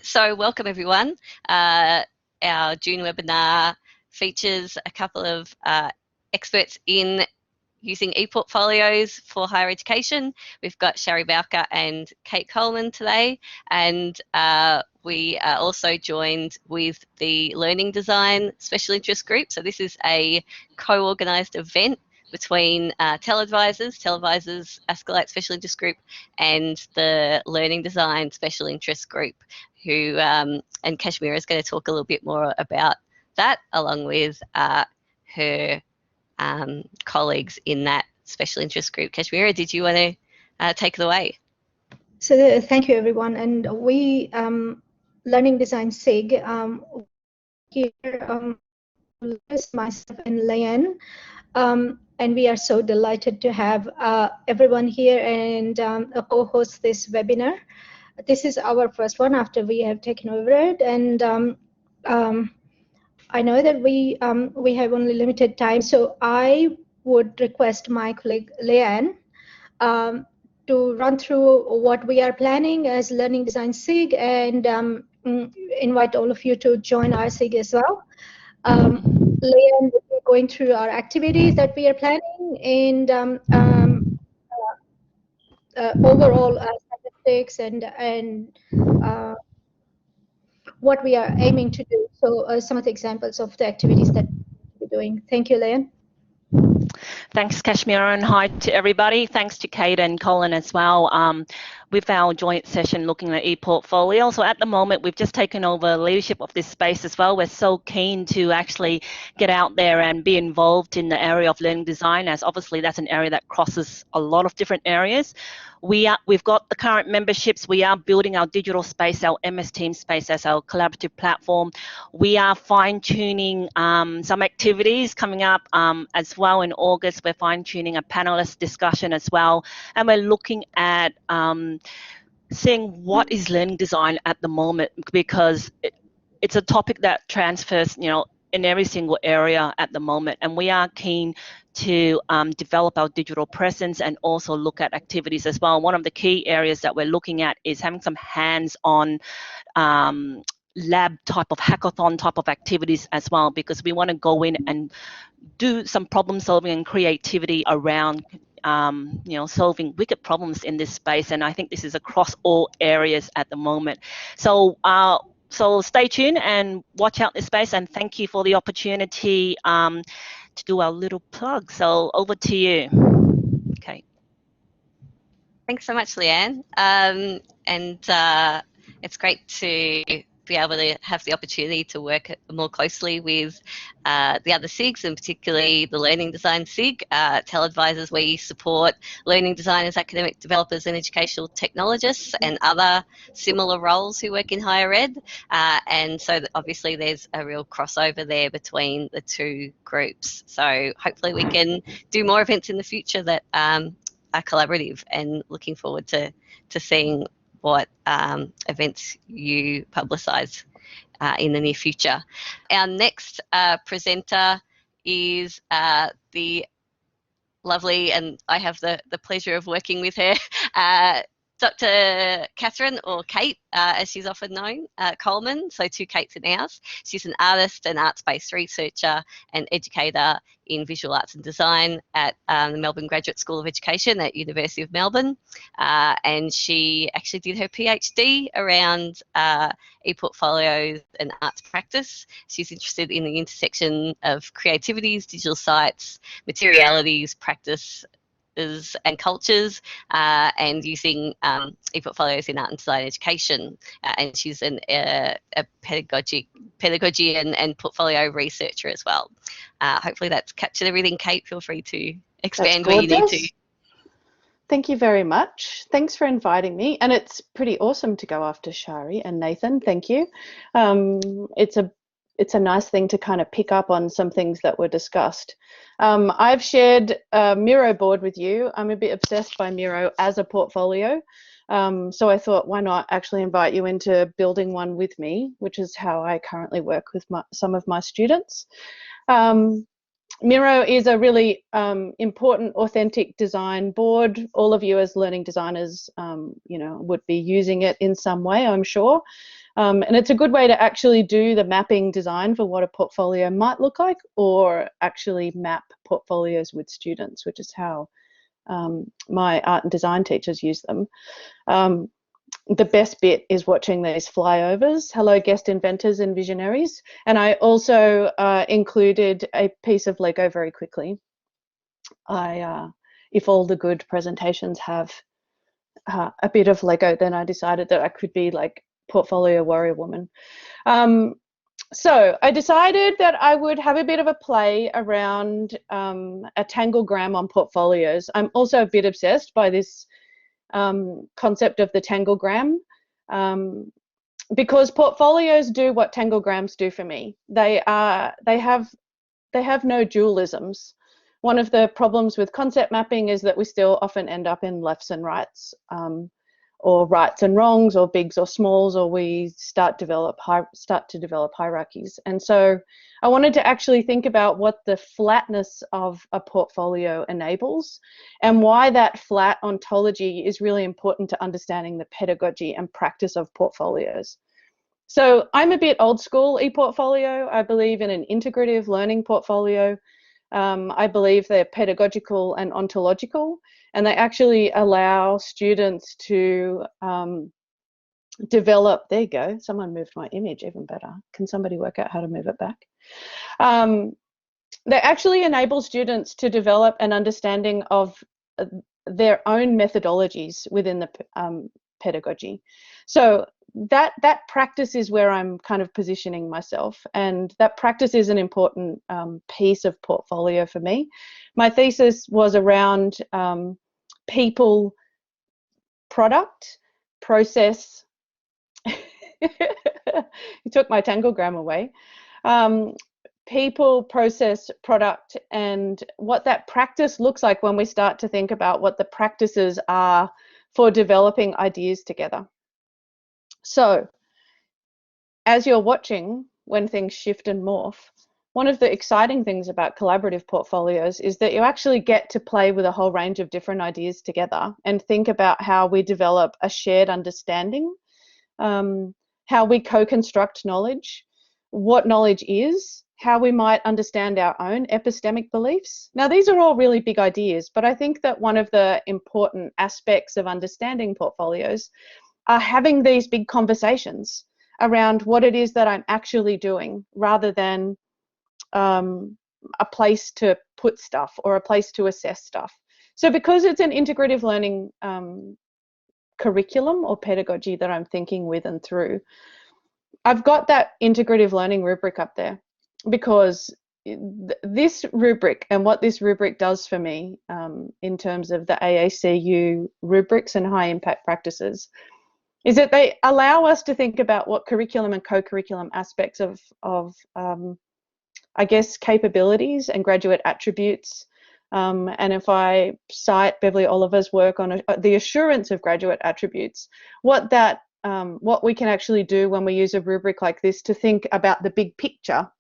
So welcome everyone. Our June webinar features a couple of experts in using ePortfolios for higher education. We've got Shari Bowker and Kate Coleman today, and we are also joined with the Learning Design Special Interest Group. So this is a co-organised event between TELedvisors, Escalate Special Interest Group, and the Learning Design Special Interest Group, who, and Kashmira is going to talk a little bit more about that, along with her colleagues in that special interest group. Kashmira, did you want to take it away? So thank you, everyone. And we, Learning Design SIG, here, myself and Leanne, and we are so delighted to have everyone here and co-host this webinar. This is our first one after we have taken over it, and I know that we have only limited time, so I would request my colleague Leanne to run through what we are planning as Learning Design SIG, and invite all of you to join our SIG as well. Leanne will be going through our activities that we are planning and overall statistics and what we are aiming to do. So some of the examples of the activities that we're doing. Thank you, Leanne. Thanks, Kashmira, and hi to everybody. Thanks to Kate and Colin as well. With our joint session looking at ePortfolio. So at the moment, we've just taken over leadership of this space as well. We're so keen to actually get out there and be involved in the area of learning design, as obviously that's an area that crosses a lot of different areas. We've got the current memberships. We are building our digital space, our MS Team space as our collaborative platform. We are fine-tuning some activities coming up as well in August. We're fine-tuning a panelist discussion as well, and we're looking at seeing what is learning design at the moment, because it's a topic that transfers, you know, in every single area at the moment, and we are keen to develop our digital presence and also look at activities as well. One of the key areas that we're looking at is having some hands-on lab type of hackathon type of activities as well, because we want to go in and do some problem solving and creativity around you know, solving wicked problems in this space, and I think this is across all areas at the moment. So so stay tuned and watch out this space, and thank you for the opportunity to do our little plug. So over to you. Okay. Thanks so much, Leanne. It's great to be able to have the opportunity to work more closely with the other SIGs, and particularly the Learning Design SIG. TELedvisors, we support learning designers, academic developers and educational technologists and other similar roles who work in higher ed. And so obviously there's a real crossover there between the two groups. So hopefully we can do more events in the future that are collaborative, and looking forward to seeing what events you publicise in the near future. Our next presenter is the lovely, and I have the pleasure of working with her, Dr. Kathryn, or Kate, as she's often known, Coleman, so two Kates in ours. She's an artist and arts-based researcher and educator in visual arts and design at the Melbourne Graduate School of Education at University of Melbourne. And she actually did her PhD around ePortfolios and arts practice. She's interested in the intersection of creativities, digital sites, materialities, practice, and cultures, and using ePortfolios in art and design education. And she's a pedagogy and portfolio researcher as well. Hopefully that's captured everything. Kate, feel free to expand where you need to. Thank you very much. Thanks for inviting me. And it's pretty awesome to go after Shari and Nathan. Thank you. It's a nice thing to kind of pick up on some things that were discussed. I've shared Miro board with you. I'm a bit obsessed by Miro as a portfolio. So I thought, why not actually invite you into building one with me, which is how I currently work with some of my students. Miro is a really important, authentic design board. All of you as learning designers, you know, would be using it in some way, I'm sure. And it's a good way to actually do the mapping design for what a portfolio might look like, or actually map portfolios with students, which is how my art and design teachers use them. The best bit is watching these flyovers. Hello, guest inventors and visionaries. And I also included a piece of Lego very quickly. If all the good presentations have a bit of Lego, then I decided that I could be like portfolio warrior woman. So I decided that I would have a bit of a play around a tanglegram on portfolios. I'm also a bit obsessed by this concept of the tanglegram, because portfolios do what tanglegrams do for me. They have no dualisms. One of the problems with concept mapping is that we still often end up in lefts and rights, or rights and wrongs, or bigs or smalls, or we start to develop hierarchies. And so I wanted to actually think about what the flatness of a portfolio enables, and why that flat ontology is really important to understanding the pedagogy and practice of portfolios. So I'm a bit old school ePortfolio. I believe in an integrative learning portfolio. I believe they're pedagogical and ontological, and they actually allow students to develop. There you go, someone moved my image, even better. Can somebody work out how to move it back? They actually enable students to develop an understanding of their own methodologies within the pedagogy. So that practice is where I'm kind of positioning myself, and that practice is an important piece of portfolio for me. My thesis was around people, product, process. You took my tanglegram away. People, process, product, and what that practice looks like when we start to think about what the practices are for developing ideas together. So as you're watching when things shift and morph, one of the exciting things about collaborative portfolios is that you actually get to play with a whole range of different ideas together and think about how we develop a shared understanding, how we co-construct knowledge, what knowledge is, how we might understand our own epistemic beliefs. Now, these are all really big ideas, but I think that one of the important aspects of understanding portfolios are having these big conversations around what it is that I'm actually doing, rather than a place to put stuff or a place to assess stuff. So because it's an integrative learning curriculum or pedagogy that I'm thinking with and through, I've got that integrative learning rubric up there, because this rubric and what this rubric does for me in terms of the AACU rubrics and high impact practices is that they allow us to think about what curriculum and co-curriculum aspects of I guess, capabilities and graduate attributes. And if I cite Beverly Oliver's work on the assurance of graduate attributes, what we can actually do when we use a rubric like this to think about the big picture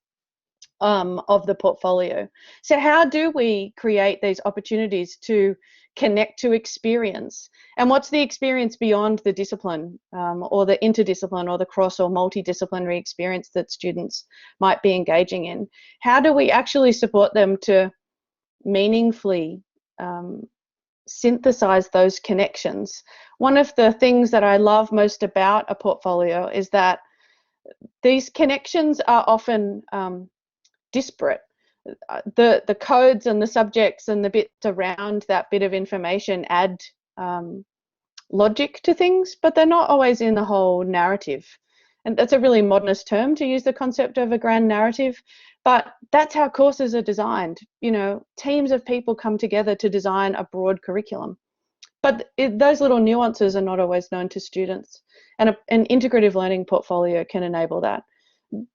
of the portfolio. So how do we create these opportunities to connect to experience? And what's the experience beyond the discipline or the interdiscipline or the cross or multidisciplinary experience that students might be engaging in? How do we actually support them to meaningfully synthesize those connections? One of the things that I love most about a portfolio is that these connections are often disparate. The codes and the subjects and the bits around that bit of information add logic to things, but they're not always in the whole narrative. And that's a really modernist term to use the concept of a grand narrative, but that's how courses are designed. You know, teams of people come together to design a broad curriculum, but those little nuances are not always known to students, and an integrative learning portfolio can enable that.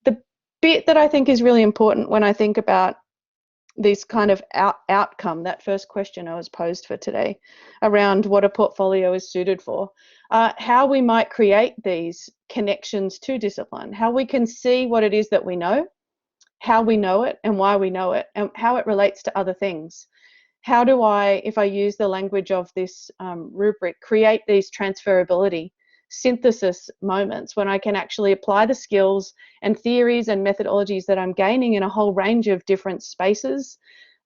The bit that I think is really important when I think about this kind of outcome, that first question I was posed for today around what a portfolio is suited for, how we might create these connections to discipline, how we can see what it is that we know, how we know it and why we know it, and how it relates to other things. How do I, if I use the language of this rubric, create these transferability synthesis moments when I can actually apply the skills and theories and methodologies that I'm gaining in a whole range of different spaces,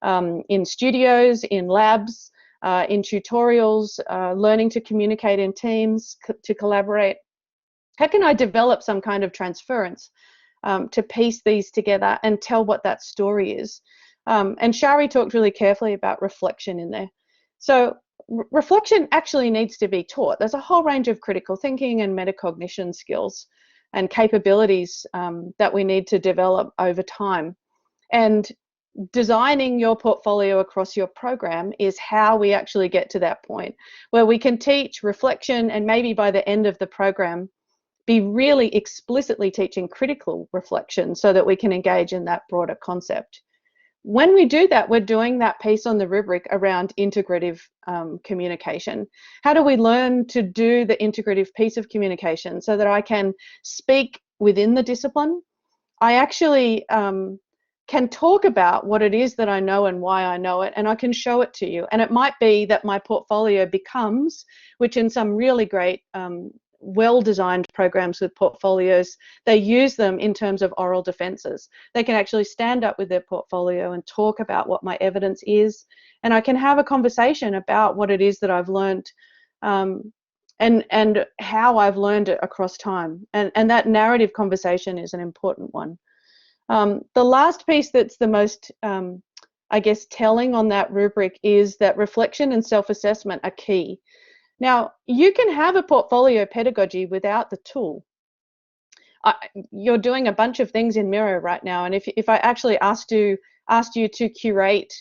in studios, in labs, in tutorials, learning to communicate in teams, to collaborate. How can I develop some kind of transference to piece these together and tell what that story is? And Shari talked really carefully about reflection in there. So reflection actually needs to be taught. There's a whole range of critical thinking and metacognition skills and capabilities that we need to develop over time. And designing your portfolio across your program is how we actually get to that point where we can teach reflection, and maybe by the end of the program be really explicitly teaching critical reflection so that we can engage in that broader concept. When we do that, we're doing that piece on the rubric around integrative communication. How do we learn to do the integrative piece of communication so that I can speak within the discipline? I actually can talk about what it is that I know and why I know it, and I can show it to you. And it might be that my portfolio becomes, which in some really great well-designed programs with portfolios, they use them in terms of oral defenses. They can actually stand up with their portfolio and talk about what my evidence is, and I can have a conversation about what it is that I've learned and how I've learned it across time. And that narrative conversation is an important one. The last piece that's the most, I guess, telling on that rubric is that reflection and self-assessment are key. Now, you can have a portfolio pedagogy without the tool. You're doing a bunch of things in Miro right now, and if I actually asked you to curate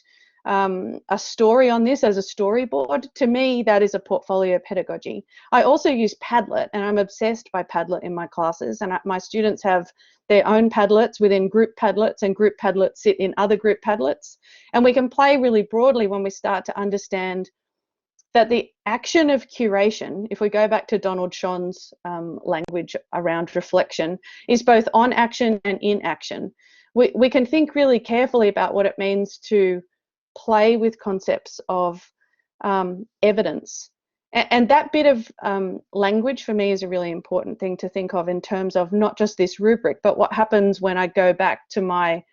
a story on this as a storyboard, to me that is a portfolio pedagogy. I also use Padlet, and I'm obsessed by Padlet in my classes, and my students have their own Padlets within group Padlets, and group Padlets sit in other group Padlets, and we can play really broadly when we start to understand that the action of curation, if we go back to Donald Schon's language around reflection, is both on action and in action. We can think really carefully about what it means to play with concepts of evidence. And that bit of language for me is a really important thing to think of in terms of not just this rubric, but what happens when I go back to my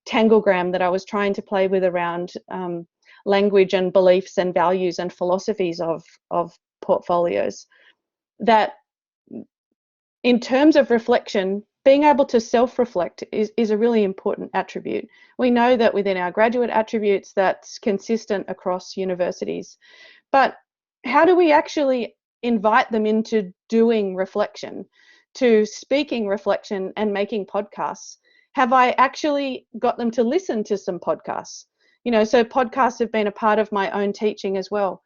tanglegram that I was trying to play with around language and beliefs and values and philosophies of portfolios. That in terms of reflection, being able to self-reflect is a really important attribute. We know that within our graduate attributes that's consistent across universities, but how do we actually invite them into doing reflection, to speaking reflection and making podcasts? Have I actually got them to listen to some podcasts? You know, so podcasts have been a part of my own teaching as well.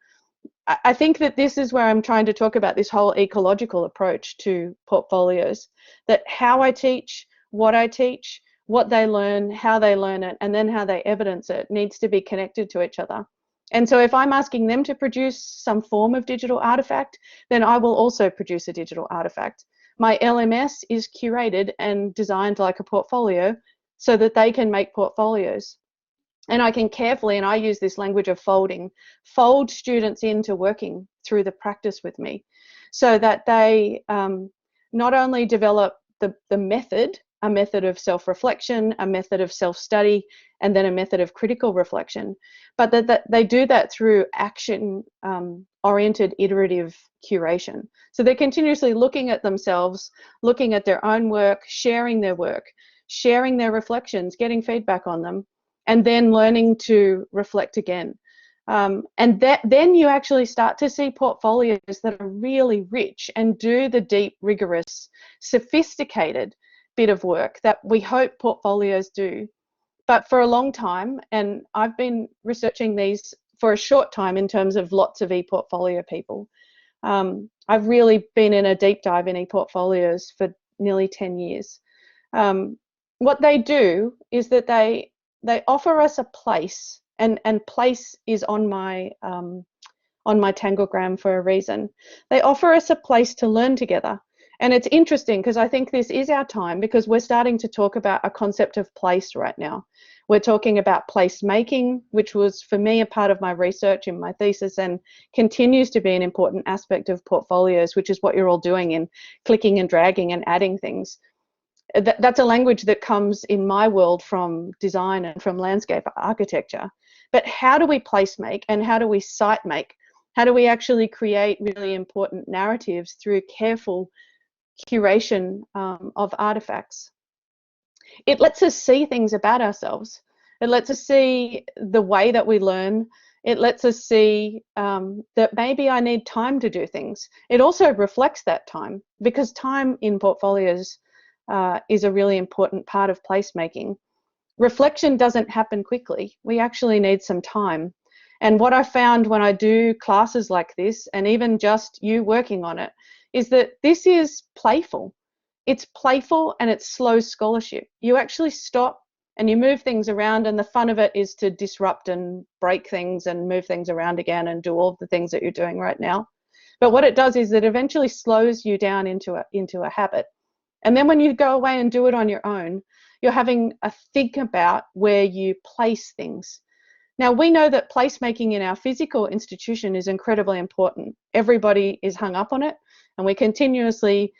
I think that this is where I'm trying to talk about this whole ecological approach to portfolios, that how I teach, what they learn, how they learn it, and then how they evidence it needs to be connected to each other. And so if I'm asking them to produce some form of digital artifact, then I will also produce a digital artifact. My LMS is curated and designed like a portfolio so that they can make portfolios. And I can carefully, and I use this language of folding, fold students into working through the practice with me so that they not only develop the method, a method of self-reflection, a method of self-study, and then a method of critical reflection, but that they do that through action-oriented iterative curation. So they're continuously looking at themselves, looking at their own work, sharing their reflections, getting feedback on them, and then learning to reflect again. And then you actually start to see portfolios that are really rich and do the deep, rigorous, sophisticated bit of work that we hope portfolios do. But for a long time, and I've been researching these for a short time in terms of lots of ePortfolio people, I've really been in a deep dive in ePortfolios for nearly 10 years. What they do is that they offer us a place, and place is on my tanglegram for a reason. They offer us a place to learn together. And it's interesting because I think this is our time, because we're starting to talk about a concept of place right now. We're talking about placemaking, which was for me a part of my research in my thesis and continues to be an important aspect of portfolios, which is what you're all doing in clicking and dragging and adding things. That's a language that comes in my world from design and from landscape architecture. But how do we place make and how do we site make? How do we actually create really important narratives through careful curation of artifacts? It lets us see things about ourselves. It lets us see the way that we learn. It lets us see that maybe I need time to do things. It also reflects that time, because time in portfolios is a really important part of placemaking. Reflection doesn't happen quickly. We actually need some time. And what I found when I do classes like this, and even just you working on it, is that this is playful. It's playful and it's slow scholarship. You actually stop and you move things around, and the fun of it is to disrupt and break things and move things around again and do all of the things that you're doing right now. But what it does is it eventually slows you down into a habit. And then when you go away and do it on your own, you're having a think about where you place things. Now, we know that placemaking in our physical institution is incredibly important. Everybody is hung up on it, and we continuously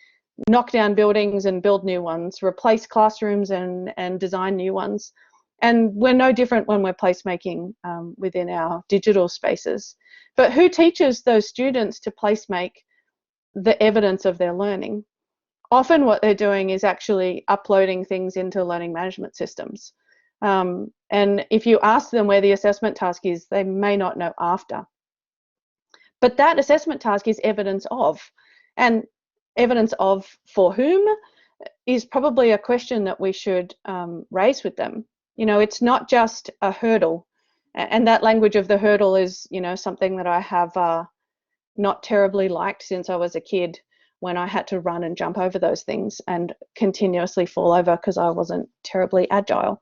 knock down buildings and build new ones, replace classrooms and design new ones. And we're no different when we're placemaking within our digital spaces. But who teaches those students to placemake the evidence of their learning? Often what they're doing is actually uploading things into learning management systems. And if you ask them where the assessment task is, they may not know after. But that assessment task is evidence of. And evidence of for whom is probably a question that we should raise with them. You know, it's not just a hurdle. And that language of the hurdle is, you know, something that I have not terribly liked since I was a kid, when I had to run and jump over those things and continuously fall over because I wasn't terribly agile.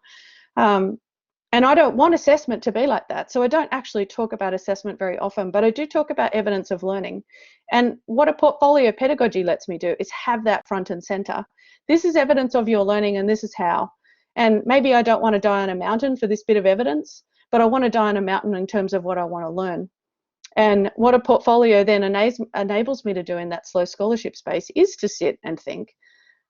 And I don't want assessment to be like that. So I don't actually talk about assessment very often, but I do talk about evidence of learning. And what a portfolio pedagogy lets me do is have that front and center. This is evidence of your learning, and this is how. And maybe I don't want to die on a mountain for this bit of evidence, but I want to die on a mountain in terms of what I want to learn. And what a portfolio then enables me to do in that slow scholarship space is to sit and think,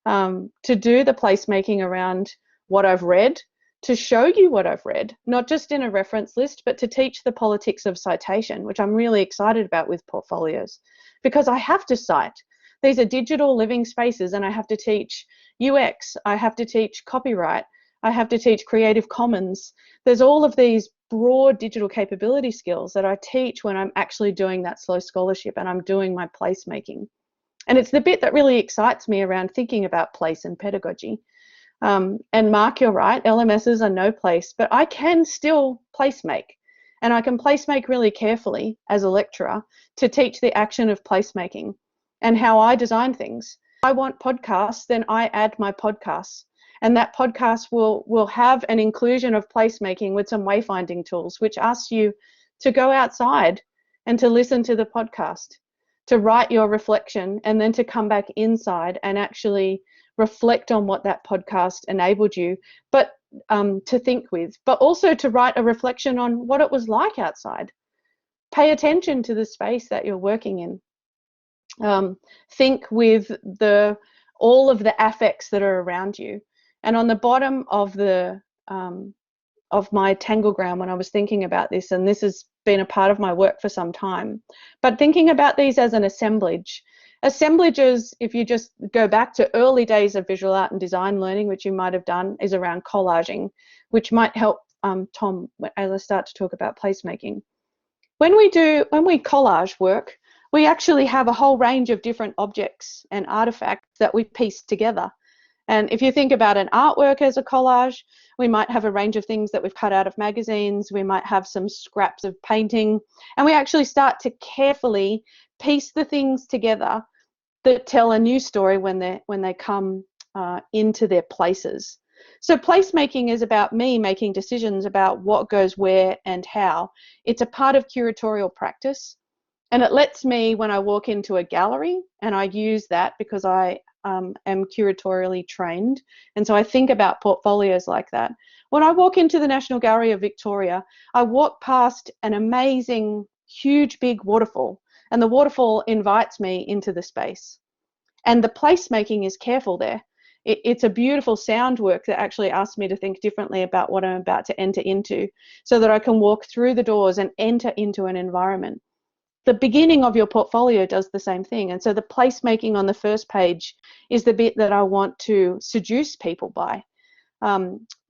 to do the placemaking around what I've read, to show you what I've read, not just in a reference list, but to teach the politics of citation, which I'm really excited about with portfolios, because I have to cite. These are digital living spaces, and I have to teach UX, I have to teach copyright, I have to teach Creative Commons. There's all of these broad digital capability skills that I teach when I'm actually doing that slow scholarship and I'm doing my placemaking. And it's the bit that really excites me around thinking about place and pedagogy. And Mark, you're right, LMSs are no place, but I can still placemake. And I can placemake really carefully as a lecturer to teach the action of placemaking and how I design things. If I want podcasts, then I add my podcasts. And that podcast will have an inclusion of placemaking with some wayfinding tools, which asks you to go outside and to listen to the podcast, to write your reflection, and then to come back inside and actually reflect on what that podcast enabled you, but to think with, but also to write a reflection on what it was like outside. Pay attention to the space that you're working in. Think with all of the affects that are around you. And on the bottom of my Tangleground, when I was thinking about this, and this has been a part of my work for some time, but thinking about these as an assemblage. Assemblages, if you just go back to early days of visual art and design learning, which you might have done, is around collaging, which might help Tom as I start to talk about placemaking. When we collage work, we actually have a whole range of different objects and artifacts that we piece together. And if you think about an artwork as a collage, we might have a range of things that we've cut out of magazines, we might have some scraps of painting, and we actually start to carefully piece the things together that tell a new story when they come into their places. So placemaking is about me making decisions about what goes where and how. It's a part of curatorial practice, and it lets me, when I walk into a gallery, and I use that because I am curatorially trained, and so I think about portfolios like that. When I walk into the National Gallery of Victoria, I walk past an amazing, huge, big waterfall, and the waterfall invites me into the space. And the placemaking is careful there. It's a beautiful sound work that actually asks me to think differently about what I'm about to enter into, so that I can walk through the doors and enter into an environment. The beginning of your portfolio does the same thing, and so the placemaking on the first page is the bit that I want to seduce people by.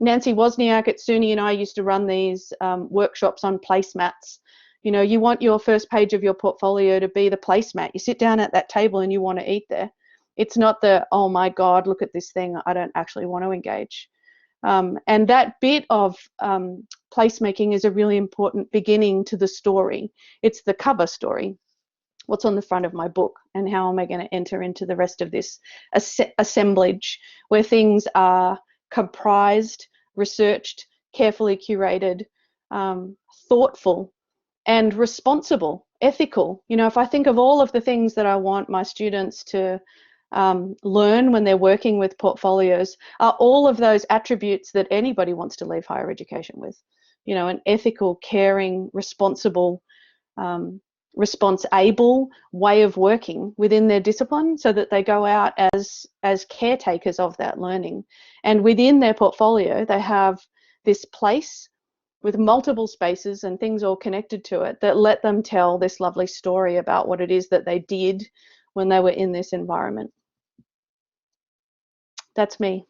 Nancy Wozniak at SUNY and I used to run these workshops on placemats. You know, you want your first page of your portfolio to be the placemat. You sit down at that table and you want to eat there. It's not the, oh my God, look at this thing, I don't actually want to engage. And that bit of placemaking is a really important beginning to the story. It's the cover story. What's on the front of my book, and how am I going to enter into the rest of this assemblage where things are comprised, researched, carefully curated, thoughtful, and responsible, ethical. You know, if I think of all of the things that I want my students to learn when they're working with portfolios, are all of those attributes that anybody wants to leave higher education with. You know, an ethical, caring, responsible, response-able way of working within their discipline, so that they go out as caretakers of that learning. And within their portfolio, they have this place with multiple spaces and things all connected to it that let them tell this lovely story about what it is that they did when they were in this environment. That's me.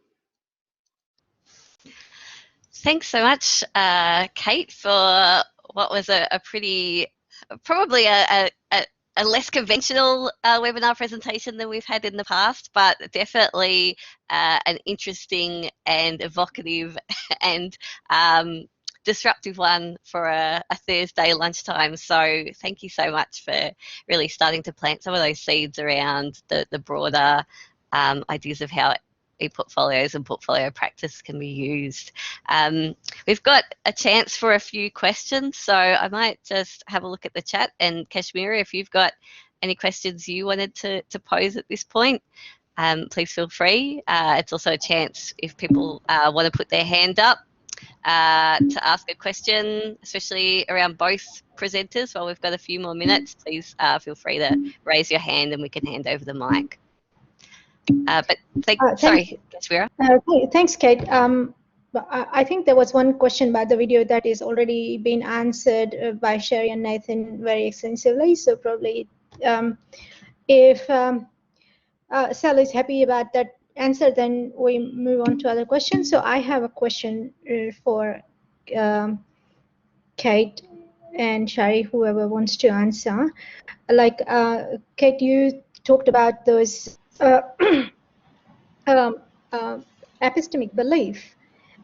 Thanks so much, Kate, for what was a pretty, probably a less conventional webinar presentation than we've had in the past, but definitely an interesting and evocative and disruptive one for a Thursday lunchtime. So thank you so much for really starting to plant some of those seeds around the broader ideas of how ePortfolios and portfolio practice can be used. We've got a chance for a few questions, so I might just have a look at the chat, and Kashmira, if you've got any questions you wanted to pose at this point, please feel free. It's also a chance if people want to put their hand up to ask a question, especially around both presenters. While we've got a few more minutes, please feel free to raise your hand and we can hand over the mic. Sorry, Kashmira. Thanks, Kate. I think there was one question about the video that is already been answered by Sherry and Nathan very extensively. So probably if Sal is happy about that answer, then we move on to other questions. So I have a question for Kate and Sherry, whoever wants to answer. Like Kate, you talked about those epistemic belief,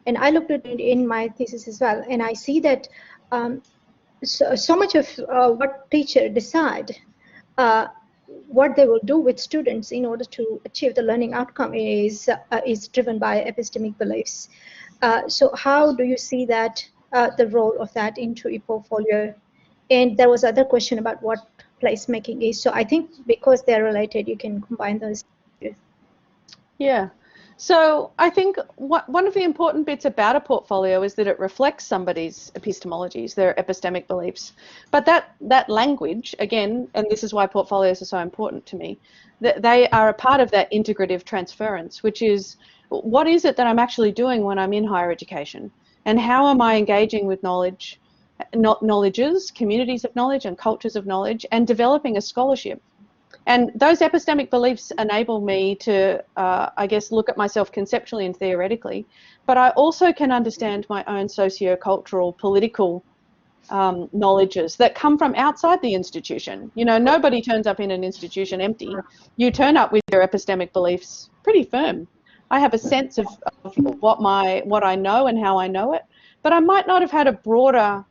and I looked at it in my thesis as well, and I see that so much of what teacher decide what they will do with students in order to achieve the learning outcome is driven by epistemic beliefs. So how do you see that the role of that into ePortfolio? And there was other question about what placemaking is. So I think because they're related, you can combine those. Yeah. So I think one of the important bits about a portfolio is that it reflects somebody's epistemologies, their epistemic beliefs. But that language, again, and this is why portfolios are so important to me, that they are a part of that integrative transference, which is, what is it that I'm actually doing when I'm in higher education? And how am I engaging with knowledge, knowledges, communities of knowledge and cultures of knowledge, and developing a scholarship? And those epistemic beliefs enable me to, I guess, look at myself conceptually and theoretically, but I also can understand my own socio-cultural, political knowledges that come from outside the institution. You know, nobody turns up in an institution empty. You turn up with your epistemic beliefs pretty firm. I have a sense of what I know and how I know it, but I might not have had a broader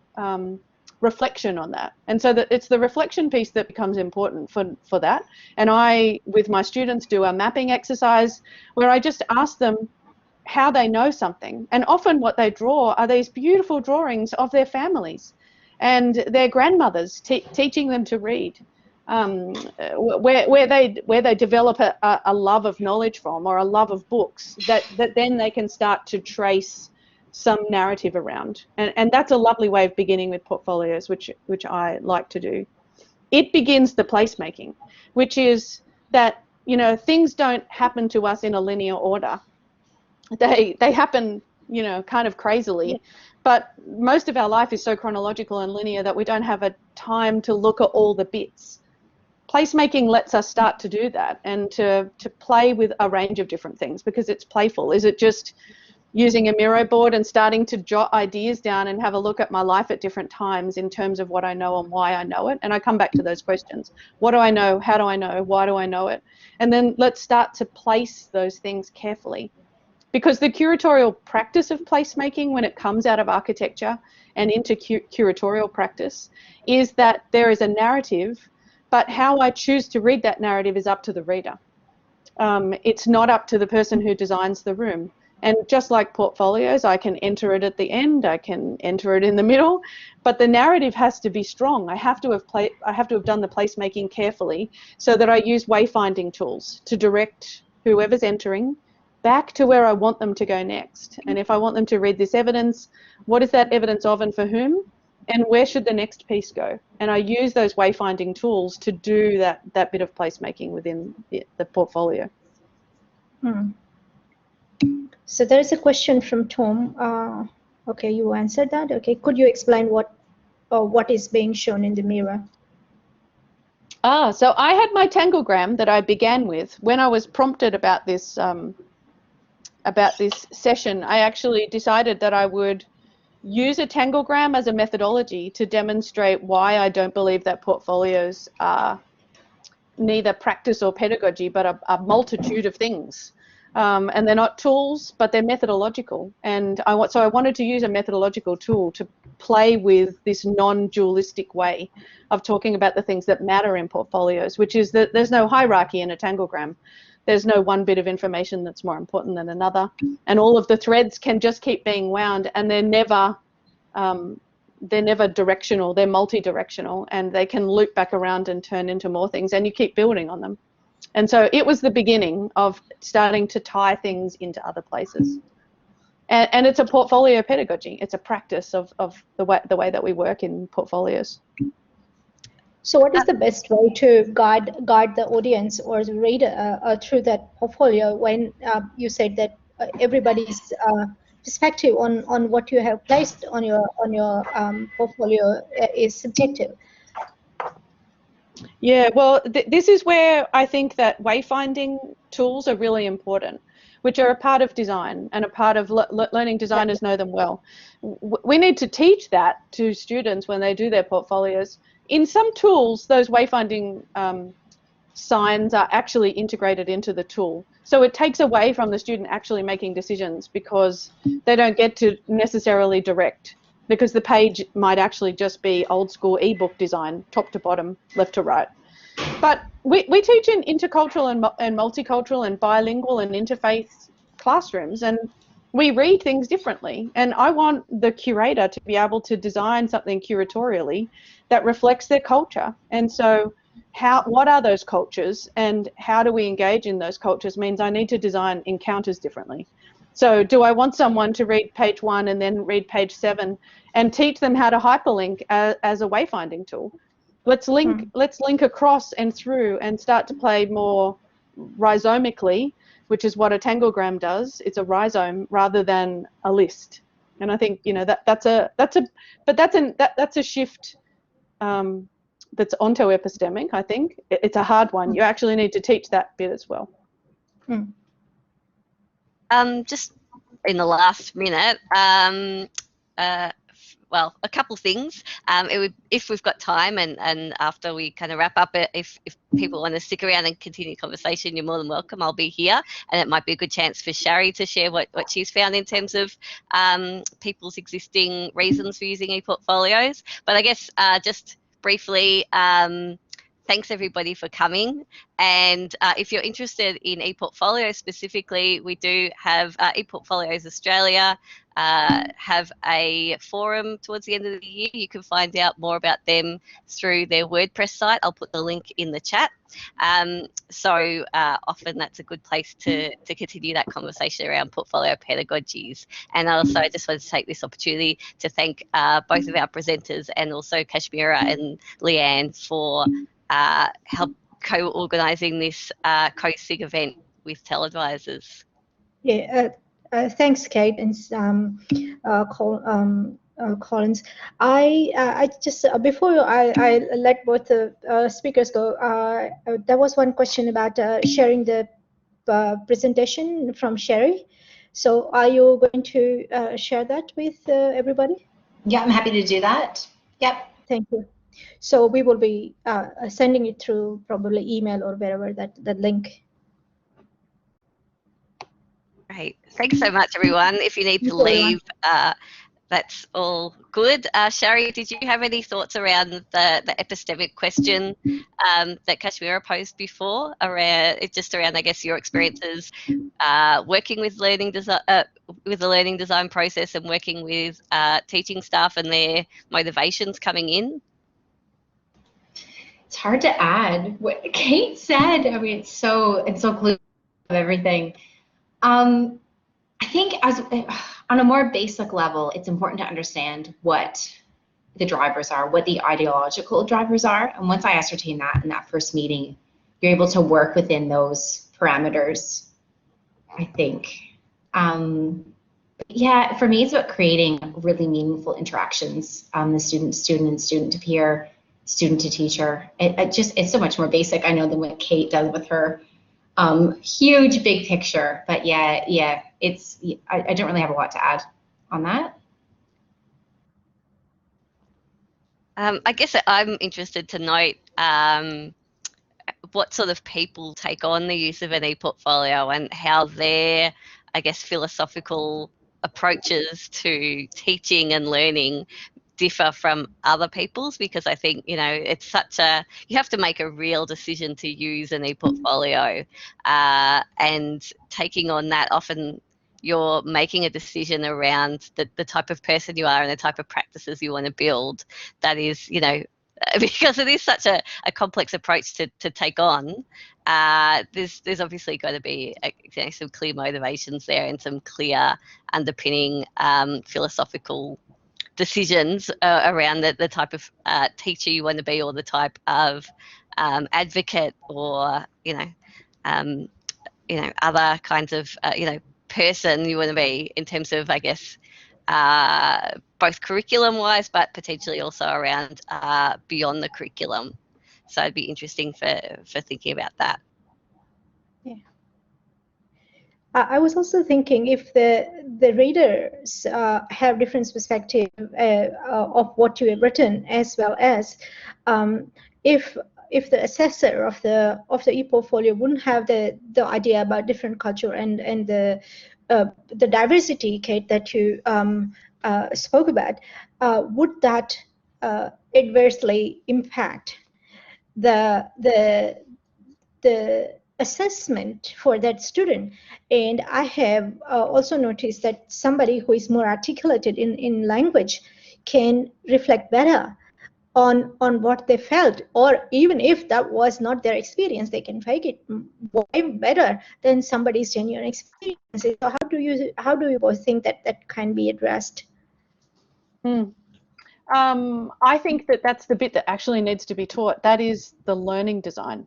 reflection on that. And so it's the reflection piece that becomes important for that. And I, with my students, do a mapping exercise where I just ask them how they know something. And often what they draw are these beautiful drawings of their families and their grandmothers teaching them to read. where they develop a love of knowledge from, or a love of books, that then they can start to trace some narrative around. And that's a lovely way of beginning with portfolios, which I like to do. It begins the placemaking, which is that, you know, things don't happen to us in a linear order. They happen, you know, kind of crazily, but most of our life is so chronological and linear that we don't have a time to look at all the bits. Placemaking lets us start to do that, and to play with a range of different things, because it's playful. Is it just using a Miro board and starting to jot ideas down and have a look at my life at different times in terms of what I know and why I know it? And I come back to those questions. What do I know? How do I know? Why do I know it? And then let's start to place those things carefully. Because the curatorial practice of placemaking, when it comes out of architecture and into curatorial practice, is that there is a narrative, but how I choose to read that narrative is up to the reader. It's not up to the person who designs the room. And just like portfolios, I can enter it at the end, I can enter it in the middle, but the narrative has to be strong. I have to have done the placemaking carefully, so that I use wayfinding tools to direct whoever's entering back to where I want them to go next. And if I want them to read this evidence, what is that evidence of and for whom? And where should the next piece go? And I use those wayfinding tools to do that bit of placemaking within the portfolio. So there is a question from Tom. Okay, you answered that. Okay, could you explain what is being shown in the mirror? So I had my tanglegram that I began with when I was prompted about this session. I actually decided that I would use a tanglegram as a methodology to demonstrate why I don't believe that portfolios are neither practice or pedagogy, but a multitude of things. And they're not tools, but they're methodological. And so I wanted to use a methodological tool to play with this non-dualistic way of talking about the things that matter in portfolios, which is that there's no hierarchy in a tanglegram. There's no one bit of information that's more important than another, and all of the threads can just keep being wound, and they're never directional. They're multi-directional, and they can loop back around and turn into more things, and you keep building on them. And so it was the beginning of starting to tie things into other places. And it's a portfolio pedagogy. It's a practice of the way that we work in portfolios. So what is the best way to guide the audience or the reader through that portfolio, when you said that everybody's perspective on what you have placed on your portfolio is subjective? Yeah, well, this is where I think that wayfinding tools are really important, which are a part of design and a part of learning designers know them well. We need to teach that to students when they do their portfolios. In some tools, those wayfinding signs are actually integrated into the tool. So it takes away from the student actually making decisions, because they don't get to necessarily direct, because the page might actually just be old school ebook design, top to bottom, left to right. But we teach in intercultural and multicultural and bilingual and interfaith classrooms, and we read things differently. And I want the curator to be able to design something curatorially that reflects their culture. And so what are those cultures, and how do we engage in those cultures means I need to design encounters differently. So do I want someone to read page 1 and then read page 7 and teach them how to hyperlink as a wayfinding tool? Let's link across and through and start to play more rhizomically, which is what a tanglegram does. It's a rhizome rather than a list. And I think, you know, that's a shift that's onto epistemic. I think it's a hard one. You actually need to teach that bit as well. Just in the last minute, well, a couple things. It would, if we've got time, and after we kind of wrap up, if people want to stick around and continue conversation, you're more than welcome. I'll be here, and it might be a good chance for Shari to share what she's found in terms of people's existing reasons for using ePortfolios. But I guess just briefly, thanks everybody for coming. And if you're interested in ePortfolio specifically, we do have ePortfolios Australia have a forum towards the end of the year. You can find out more about them through their WordPress site. I'll put the link in the chat. So often that's a good place to continue that conversation around portfolio pedagogies. And also I just wanted to take this opportunity to thank both of our presenters and also Kashmira and Leanne for help co-organising this co-SIG event with TELedvisors. Yeah, thanks, Kate and Collins. I just before I let both the speakers go, there was one question about sharing the presentation from Sherry. So are you going to share that with everybody? Yeah, I'm happy to do that. Yep. Thank you. So we will be sending it through probably email or wherever that link. Great. Thanks so much, everyone. If you need to leave, that's all good. Shari, did you have any thoughts around the epistemic question that Kashmira posed before, around I guess your experiences working with the learning design process and working with teaching staff and their motivations coming in? It's hard to add what Kate said. I mean, it's so close of everything. I think on a more basic level, it's important to understand what the drivers are, what the ideological drivers are. And once I ascertain that in that first meeting, you're able to work within those parameters, I think. Yeah, for me, it's about creating really meaningful interactions, the student-to-student and student-to-peer, student-to-teacher. It's so much more basic, I know, than what Kate does with her huge big picture, but yeah, I don't really have a lot to add on that. I guess I'm interested to note what sort of people take on the use of an ePortfolio and how their, I guess, philosophical approaches to teaching and learning differ from other people's, because I think, you know, it's you have to make a real decision to use an ePortfolio, and taking on that, often you're making a decision around the type of person you are and the type of practices you want to build. That is, you know, because it is such a complex approach to take on, there's obviously got to be some clear motivations there and some clear underpinning philosophical decisions around the type of teacher you want to be, or the type of advocate, or other kinds of person you want to be, in terms of, I guess, both curriculum wise, but potentially also around beyond the curriculum. So it'd be interesting for thinking about that. Yeah. I was also thinking if the readers have different perspective of what you have written, as well as if the assessor of the ePortfolio wouldn't have the idea about different culture and the diversity, Kate, that you spoke about, would that adversely impact the assessment for that student? And I have also noticed that somebody who is more articulated in language can reflect better on what they felt, or even if that was not their experience, they can fake it way better than somebody's genuine experience. So how do you both think that can be addressed? I think that's the bit that actually needs to be taught. That is the learning design.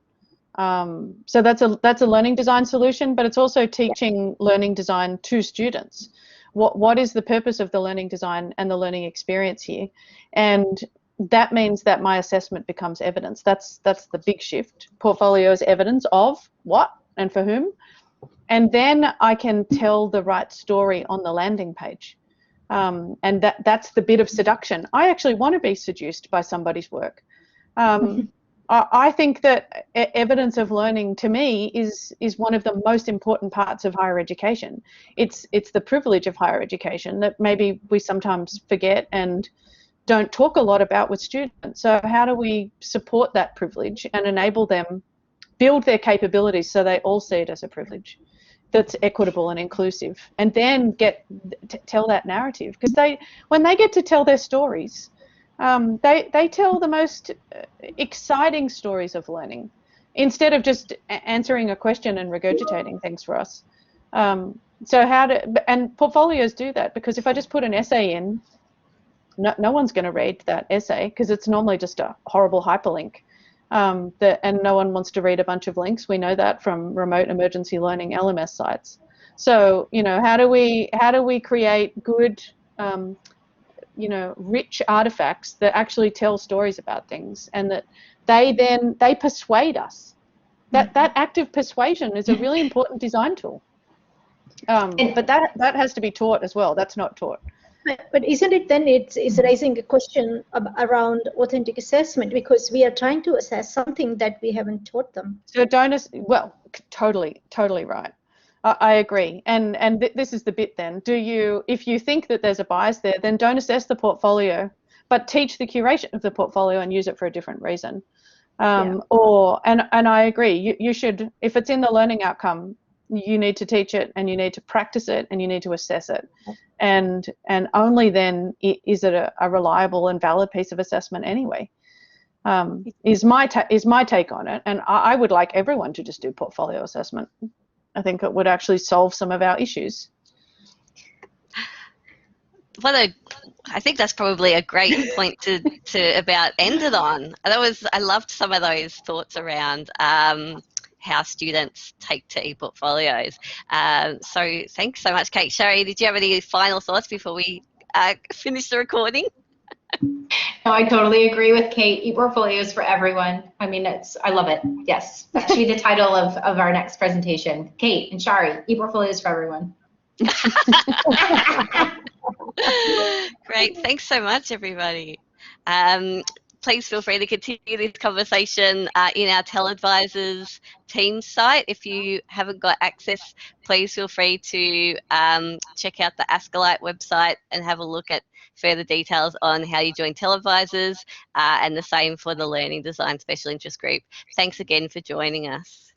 So that's a learning design solution, but it's also teaching learning design to students. What is the purpose of the learning design and the learning experience here? And that means that my assessment becomes evidence. That's the big shift. Portfolio is evidence of what and for whom, and then I can tell the right story on the landing page. And that's the bit of seduction. I actually want to be seduced by somebody's work. I think that evidence of learning, to me, is one of the most important parts of higher education. It's the privilege of higher education that maybe we sometimes forget and don't talk a lot about with students. So how do we support that privilege and enable them build their capabilities so they all see it as a privilege? that's equitable and inclusive, and then tell that narrative, because when they get to tell their stories, they tell the most exciting stories of learning instead of just answering a question and regurgitating things for us. So and portfolios do that, because if I just put an essay in, no one's going to read that essay, because it's normally just a horrible hyperlink. And no one wants to read a bunch of links. We know that from remote emergency learning LMS sites. So, you know, how do we create good, you know, rich artifacts that actually tell stories about things, and that they persuade us. That act of persuasion is a really important design tool. But that has to be taught as well. That's not taught. But isn't it then it's raising a question around authentic assessment, because we are trying to assess something that we haven't taught them. So well, totally right. I agree. And this is the bit then. If you think that there's a bias there, then don't assess the portfolio, but teach the curation of the portfolio and use it for a different reason. And I agree. You should, if it's in the learning outcome, you need to teach it, and you need to practice it, and you need to assess it, and only then is it a reliable and valid piece of assessment anyway. Is my take on it, and I would like everyone to just do portfolio assessment. I think it would actually solve some of our issues. I think that's probably a great point to about end it on. I loved some of those thoughts around how students take to ePortfolios. So thanks so much, Kate. Sherry, did you have any final thoughts before we finish the recording? No, I totally agree with Kate. ePortfolios for everyone. I mean, I love it. Yes, that should be the title of our next presentation. Kate and Shari, ePortfolios for everyone. Great. Thanks so much, everybody. Please feel free to continue this conversation in our TELedvisors team site. If you haven't got access, please feel free to check out the Askellite website and have a look at further details on how you join TELedvisors, and the same for the Learning Design Special Interest Group. Thanks again for joining us.